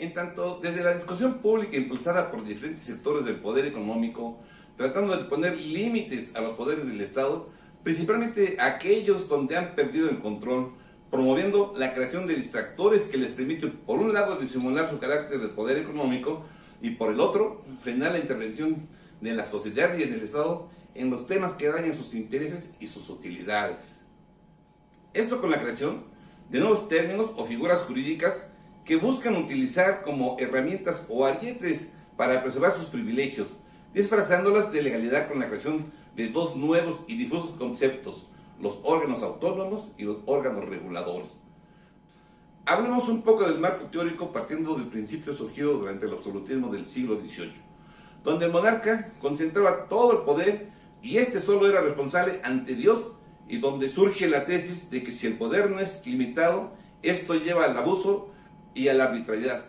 En tanto, desde la discusión pública impulsada por diferentes sectores del poder económico, tratando de poner límites a los poderes del Estado, principalmente aquellos donde han perdido el control, promoviendo la creación de distractores que les permiten, por un lado, disimular su carácter de poder económico y, por el otro, frenar la intervención de la sociedad y del Estado en los temas que dañan sus intereses y sus utilidades. Esto con la creación de nuevos términos o figuras jurídicas que buscan utilizar como herramientas o arietes para preservar sus privilegios, disfrazándolas de legalidad con la creación de dos nuevos y difusos conceptos: los órganos autónomos y los órganos reguladores. Hablemos un poco del marco teórico partiendo del principio surgido durante el absolutismo del siglo XVIII, donde el monarca concentraba todo el poder y este solo era responsable ante Dios, y donde surge la tesis de que si el poder no es limitado, esto lleva al abuso y a la arbitrariedad.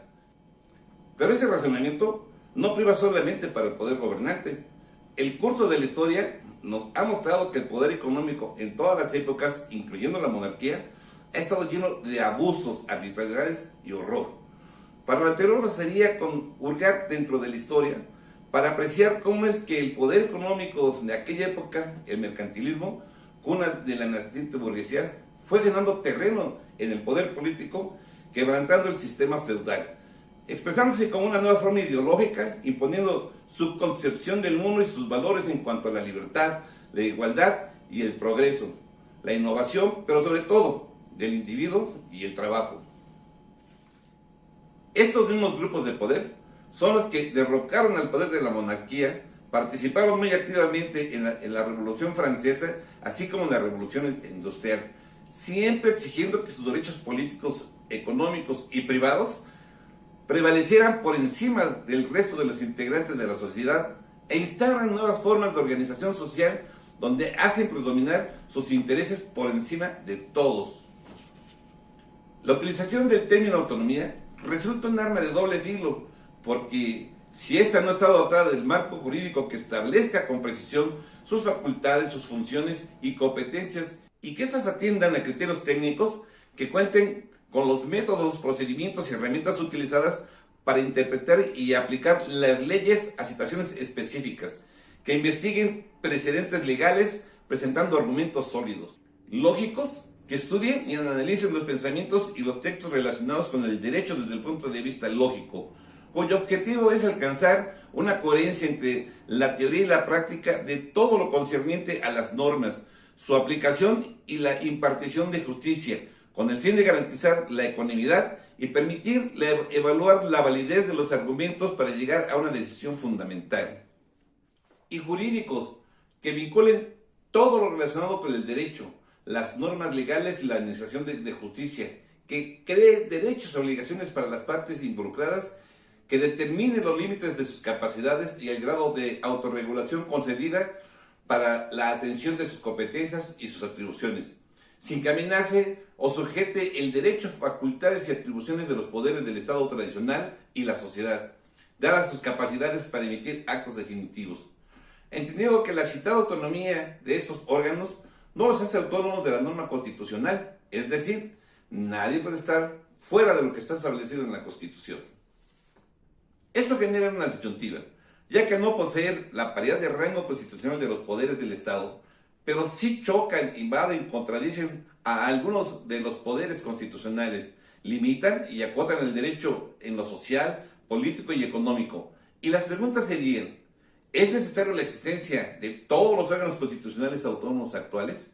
Pero ese razonamiento no priva solamente para el poder gobernante. El curso de la historia nos ha mostrado que el poder económico en todas las épocas, incluyendo la monarquía, ha estado lleno de abusos, arbitrariedades y horror. Para lo anterior bastaría con hurgar dentro de la historia para apreciar cómo es que el poder económico de aquella época, el mercantilismo, cuna de la naciente burguesía, fue ganando terreno en el poder político, quebrantando el sistema feudal, expresándose como una nueva forma ideológica, imponiendo su concepción del mundo y sus valores en cuanto a la libertad, la igualdad y el progreso, la innovación, pero sobre todo del individuo y el trabajo. Estos mismos grupos de poder son los que derrocaron al poder de la monarquía, participaron muy activamente en la Revolución Francesa, así como en la Revolución Industrial, siempre exigiendo que sus derechos políticos, económicos y privados prevalecieran por encima del resto de los integrantes de la sociedad e instauran nuevas formas de organización social donde hacen predominar sus intereses por encima de todos. La utilización del término autonomía resulta un arma de doble filo, porque si ésta no está dotada del marco jurídico que establezca con precisión sus facultades, sus funciones y competencias, y que éstas atiendan a criterios técnicos que cuenten con los métodos, procedimientos y herramientas utilizadas para interpretar y aplicar las leyes a situaciones específicas, que investiguen precedentes legales presentando argumentos sólidos, lógicos, que estudien y analicen los pensamientos y los textos relacionados con el derecho desde el punto de vista lógico, cuyo objetivo es alcanzar una coherencia entre la teoría y la práctica de todo lo concerniente a las normas, su aplicación y la impartición de justicia, con el fin de garantizar la ecuanimidad y permitir evaluar la validez de los argumentos para llegar a una decisión fundamental. Y jurídicos, que vinculen todo lo relacionado con el derecho, las normas legales y la administración de justicia, que cree derechos y obligaciones para las partes involucradas, que determine los límites de sus capacidades y el grado de autorregulación concedida para la atención de sus competencias y sus atribuciones, sin caminarse o sujete el derecho, facultades y atribuciones de los poderes del Estado tradicional y la sociedad, dadas sus capacidades para emitir actos definitivos. Entendido que la citada autonomía de estos órganos no los hace autónomos de la norma constitucional, es decir, nadie puede estar fuera de lo que está establecido en la Constitución. Esto genera una disyuntiva, ya que al no poseer la paridad de rango constitucional de los poderes del Estado, pero sí chocan, invaden, contradicen a algunos de los poderes constitucionales, limitan y acotan el derecho en lo social, político y económico. Y las preguntas serían: ¿es necesaria la existencia de todos los órganos constitucionales autónomos actuales?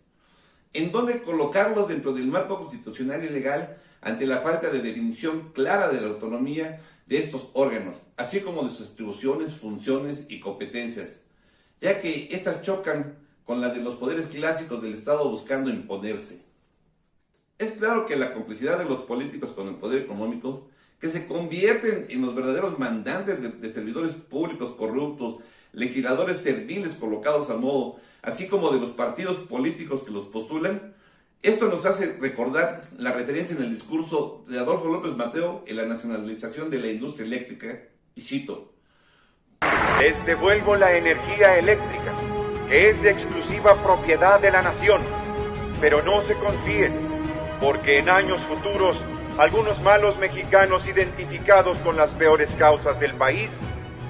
¿En dónde colocarlos dentro del marco constitucional y legal ante la falta de definición clara de la autonomía de estos órganos, así como de sus atribuciones, funciones y competencias, ya que estas chocan con la de los poderes clásicos del Estado buscando imponerse? Es claro que la complicidad de los políticos con el poder económico, que se convierten en los verdaderos mandantes de servidores públicos corruptos, legisladores serviles colocados a modo, así como de los partidos políticos que los postulan, esto nos hace recordar la referencia en el discurso de Adolfo López Mateo en la nacionalización de la industria eléctrica, y cito: Les devuelvo la energía eléctrica, que es de exclusiva propiedad de la nación, pero no se confíen, porque en años futuros algunos malos mexicanos identificados con las peores causas del país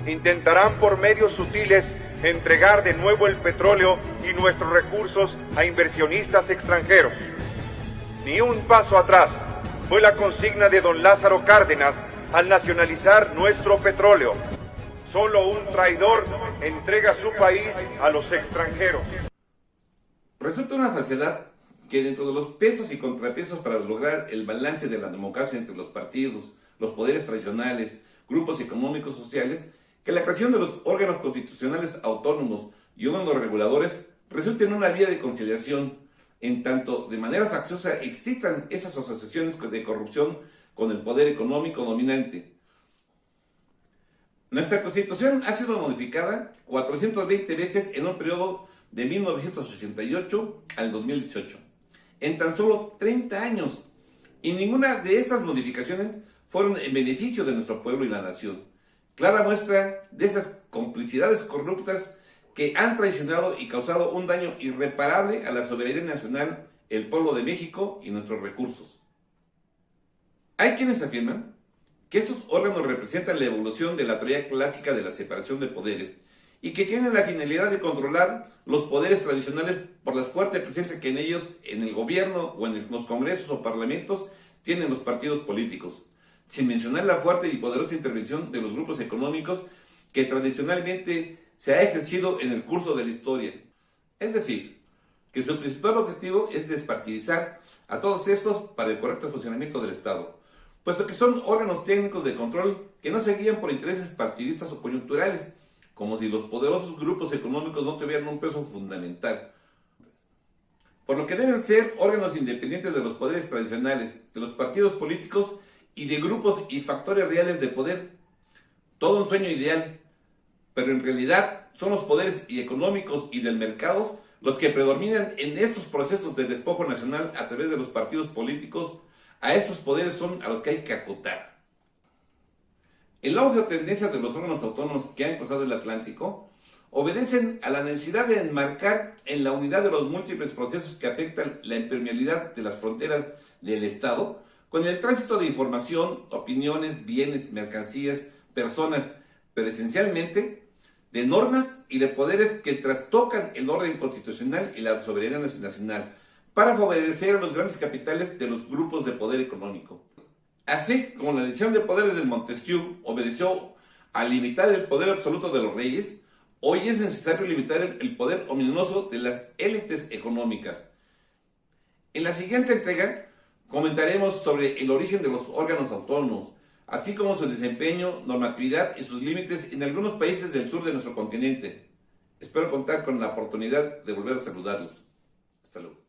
intentarán por medios sutiles entregar de nuevo el petróleo y nuestros recursos a inversionistas extranjeros. Ni un paso atrás fue la consigna de don Lázaro Cárdenas al nacionalizar nuestro petróleo. Solo un traidor entrega su país a los extranjeros. Resulta una falsedad que dentro de los pesos y contrapesos para lograr el balance de la democracia entre los partidos, los poderes tradicionales, grupos económicos sociales, que la creación de los órganos constitucionales autónomos y órganos reguladores resulte en una vía de conciliación, en tanto de manera facciosa existan esas asociaciones de corrupción con el poder económico dominante. Nuestra Constitución ha sido modificada 420 veces en un periodo de 1988 al 2018, en tan solo 30 años, y ninguna de estas modificaciones fueron en beneficio de nuestro pueblo y la nación. Clara muestra de esas complicidades corruptas que han traicionado y causado un daño irreparable a la soberanía nacional, el pueblo de México y nuestros recursos. Hay quienes afirman que estos órganos representan la evolución de la teoría clásica de la separación de poderes y que tienen la finalidad de controlar los poderes tradicionales por la fuerte presencia que en ellos, en el gobierno o en los congresos o parlamentos, tienen los partidos políticos, sin mencionar la fuerte y poderosa intervención de los grupos económicos que tradicionalmente se ha ejercido en el curso de la historia. Es decir, que su principal objetivo es despartidizar a todos estos para el correcto funcionamiento del Estado, puesto que son órganos técnicos de control que no se guían por intereses partidistas o coyunturales, como si los poderosos grupos económicos no tuvieran un peso fundamental. Por lo que deben ser órganos independientes de los poderes tradicionales, de los partidos políticos y de grupos y factores reales de poder. Todo un sueño ideal, pero en realidad son los poderes y económicos y del mercado los que predominan en estos procesos de despojo nacional a través de los partidos políticos. A estos poderes son a los que hay que acotar. El auge o tendencia de los órganos autónomos que han cruzado el Atlántico obedecen a la necesidad de enmarcar en la unidad de los múltiples procesos que afectan la impermeabilidad de las fronteras del Estado, con el tránsito de información, opiniones, bienes, mercancías, personas, pero esencialmente de normas y de poderes que trastocan el orden constitucional y la soberanía nacional, para favorecer a los grandes capitales de los grupos de poder económico. Así como la división de poderes del Montesquieu obedeció a limitar el poder absoluto de los reyes, hoy es necesario limitar el poder ominoso de las élites económicas. En la siguiente entrega comentaremos sobre el origen de los órganos autónomos, así como su desempeño, normatividad y sus límites en algunos países del sur de nuestro continente. Espero contar con la oportunidad de volver a saludarlos. Hasta luego.